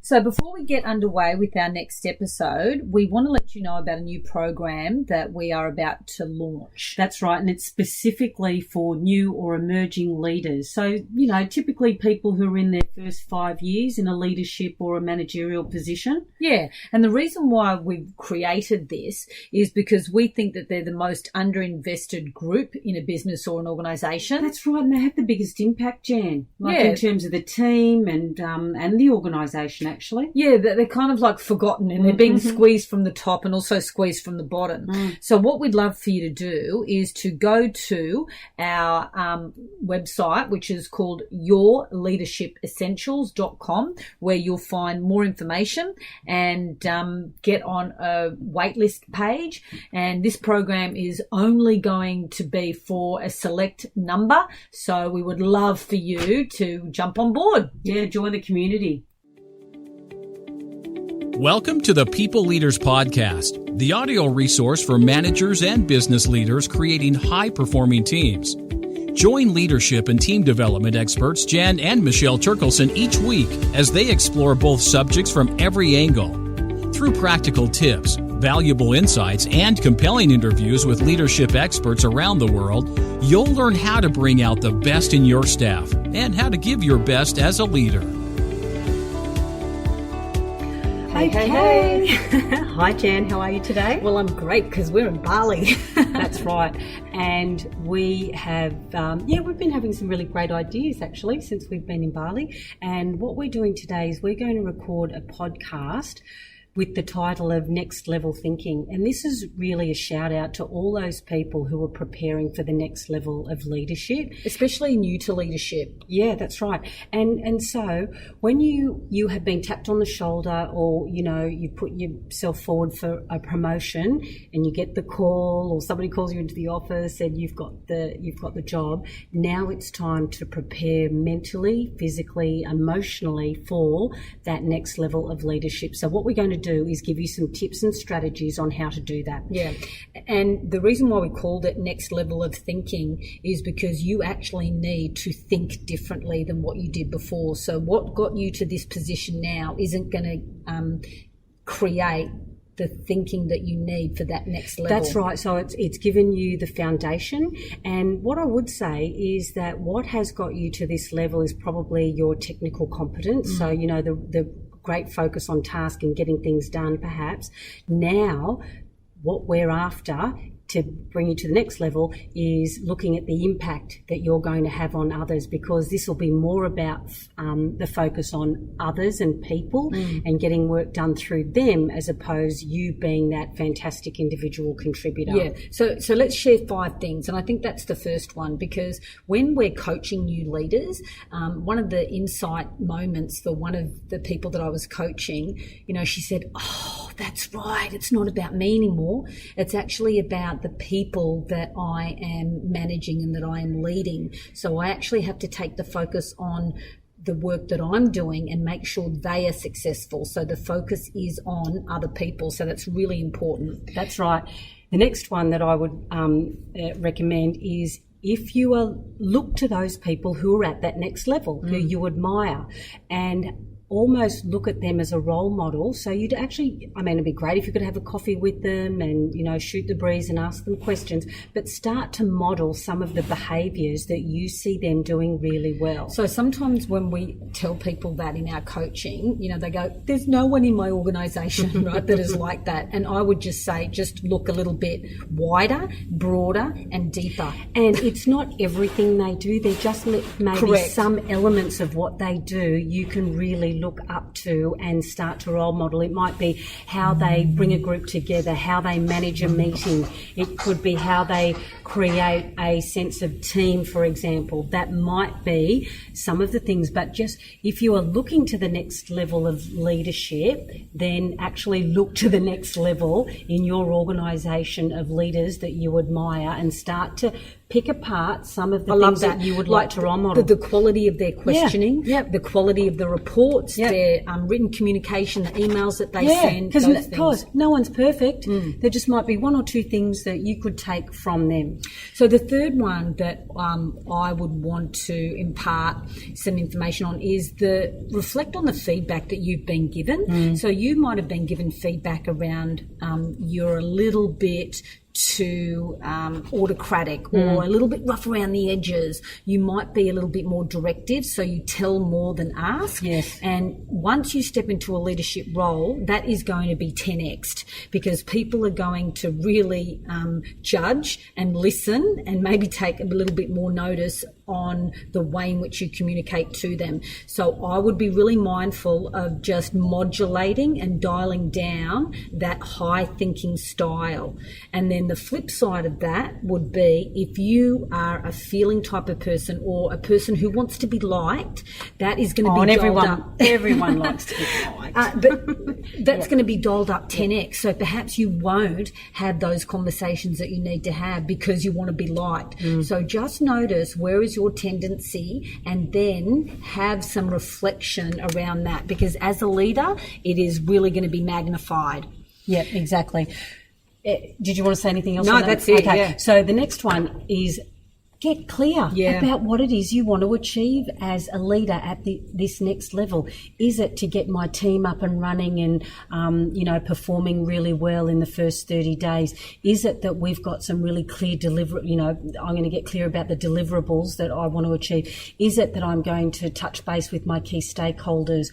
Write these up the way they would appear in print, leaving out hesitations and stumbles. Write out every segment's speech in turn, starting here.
So before we get underway with our next episode, we want to let you know about a new program that we are about to launch. That's right, and it's specifically for new or emerging leaders. So, typically people who are in their first 5 years in a leadership or a managerial position. Yeah, and the reason why we've created this is because we think that they're the most underinvested group in a business or an organisation. That's right, and they have the biggest impact, Jan, in terms of the team and the organisation, actually. Yeah, they're kind of like forgotten, and they're being squeezed from the top and also squeezed from the bottom. So what we'd love for you to do is to go to our website, which is called yourleadershipessentials.com, where you'll find more information and get on a waitlist page. And this program is only going to be for a select number. So we would love for you to jump on board. Yeah, join the community. Welcome to the People Leaders Podcast, the audio resource for managers and business leaders creating high-performing teams. Join leadership and team development experts Jan and Michelle Turkelson each week as they explore both subjects from every angle. Through practical tips, valuable insights, and compelling interviews with leadership experts around the world, you'll learn how to bring out the best in your staff and how to give your best as a leader. Hey. Hi, Jan. How are you today? Well, I'm great because we're in Bali. That's right. And we have, we've been having some really great ideas, actually, since we've been in Bali. And what we're doing today is we're going to record a podcast with the title of Next Level Thinking. And this is really a shout out to all those people who are preparing for the next level of leadership. Especially new to leadership. Yeah, that's right. And so when you have been tapped on the shoulder or, you put yourself forward for a promotion and you get the call or somebody calls you into the office and you've got the job, now it's time to prepare mentally, physically, emotionally for that next level of leadership. So what we're going to do is give you some tips and strategies on how to do that. Yeah. And the reason why we called it Next Level of Thinking is because you actually need to think differently than what you did before. So what got you to this position now isn't going to create the thinking that you need for that next level. That's right. So it's given you the foundation. And what I would say is that what has got you to this level is probably your technical competence. So, the great focus on task and getting things done, perhaps. Now, what we're after to bring you to the next level is looking at the impact that you're going to have on others, because this will be more about the focus on others and people and getting work done through them, as opposed you being that fantastic individual contributor. Yeah. So let's share 5 things. And I think that's the first one, because when we're coaching new leaders, one of the insight moments for one of the people that I was coaching, she said, "Oh, that's right. It's not about me anymore. It's actually about the people that I am managing and that I am leading. So I actually have to take the focus on the work that I'm doing and make sure they are successful. So the focus is on other people." So that's really important. That's right. The next one that I would recommend is, if you look to those people who are at that next level, who you admire, and almost look at them as a role model. So you'd actually, it'd be great if you could have a coffee with them and, shoot the breeze and ask them questions, but start to model some of the behaviours that you see them doing really well. So sometimes when we tell people that in our coaching, they go, "There's no one in my organisation, right, that is like that." And I would just say, just look a little bit wider, broader and deeper. And it's not everything they do. They're just maybe Correct. Some elements of what they do you can really look up to and start to role model. It might be how they bring a group together, how they manage a meeting. It could be how they create a sense of team, for example. That might be some of the things. But just if you are looking to the next level of leadership, then actually look to the next level in your organisation of leaders that you admire and start to pick apart some of the I things that you would like to role model. The quality of their questioning, the quality of the reports, their written communication, the emails that they send. Because of course, no one's perfect. There just might be one or two things that you could take from them. So the third one that I would want to impart some information on is reflect on the feedback that you've been given. So you might have been given feedback around you're a little bit too autocratic or a little bit rough around the edges. You might be a little bit more directive, so you tell more than ask. Yes. And once you step into a leadership role, that is going to be 10x'd, because people are going to really judge and listen and maybe take a little bit more notice on the way in which you communicate to them. So I would be really mindful of just modulating and dialing down that high thinking style. And then the flip side of that would be, if you are a feeling type of person or a person who wants to be liked, that is going to be dialed up. Everyone likes to be liked. But that's going to be dialed up 10x. So perhaps you won't have those conversations that you need to have because you want to be liked. So just notice where is your tendency, and then have some reflection around that, because as a leader, it is really going to be magnified. Yeah, exactly. Did you want to say anything else? No, that's it. Okay. Yeah. So the next one is get clear about what it is you want to achieve as a leader at this next level. Is it to get my team up and running and, performing really well in the first 30 days? Is it that we've got some really clear I'm going to get clear about the deliverables that I want to achieve? Is it that I'm going to touch base with my key stakeholders?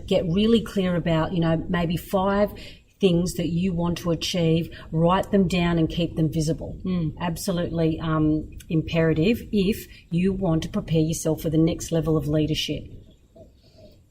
Get really clear about, maybe 5 things that you want to achieve, write them down and keep them visible. Absolutely imperative if you want to prepare yourself for the next level of leadership.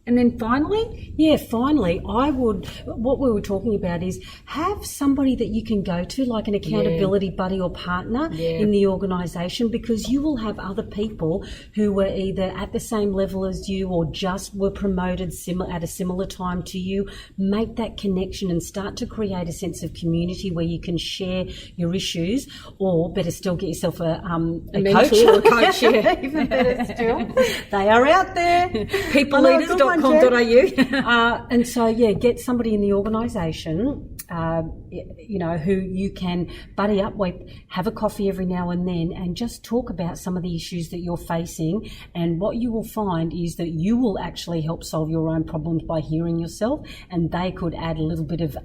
And then finally, what we were talking about is have somebody that you can go to, like an accountability buddy or partner in the organisation, because you will have other people who were either at the same level as you or just were promoted at a similar time to you. Make that connection and start to create a sense of community where you can share your issues, or better still, get yourself a mentor or a coach. Even better still. They are out there. peopleleaders.com.au. And so, get somebody in the organisation, who you can buddy up with, have a coffee every now and then, and just talk about some of the issues that you're facing. And what you will find is that you will actually help solve your own problems by hearing yourself, and they could add a little bit of,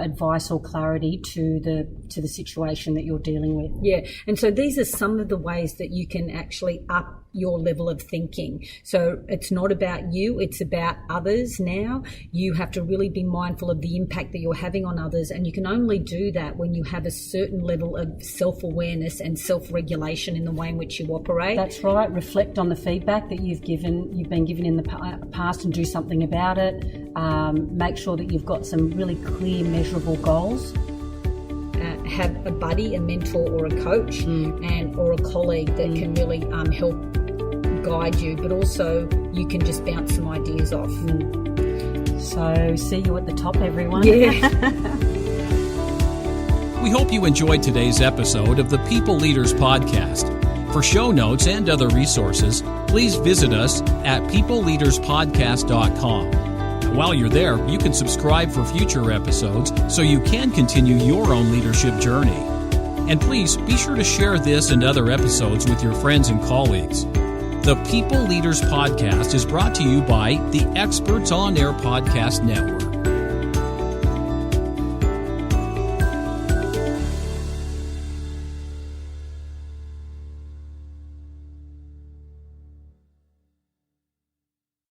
advice or clarity to the situation that you're dealing with. Yeah, and so these are some of the ways that you can actually up your level of thinking. So it's not about you, it's about others now. You have to really be mindful of the impact that you're having on others, and you can only do that when you have a certain level of self-awareness and self-regulation in the way in which you operate. That's right. Reflect on the feedback that you've been given in the past and do something about it. Make sure that you've got some really clear, measurable goals. Have a buddy, a mentor or a coach or a colleague that can really help guide you, but also you can just bounce some ideas off. So see you at the top, everyone. Yeah. We hope you enjoyed today's episode of the People Leaders Podcast. For show notes and other resources, please visit us at peopleleaderspodcast.com. While you're there, you can subscribe for future episodes so you can continue your own leadership journey. And please be sure to share this and other episodes with your friends and colleagues. The People Leaders Podcast is brought to you by the Experts on Air Podcast Network.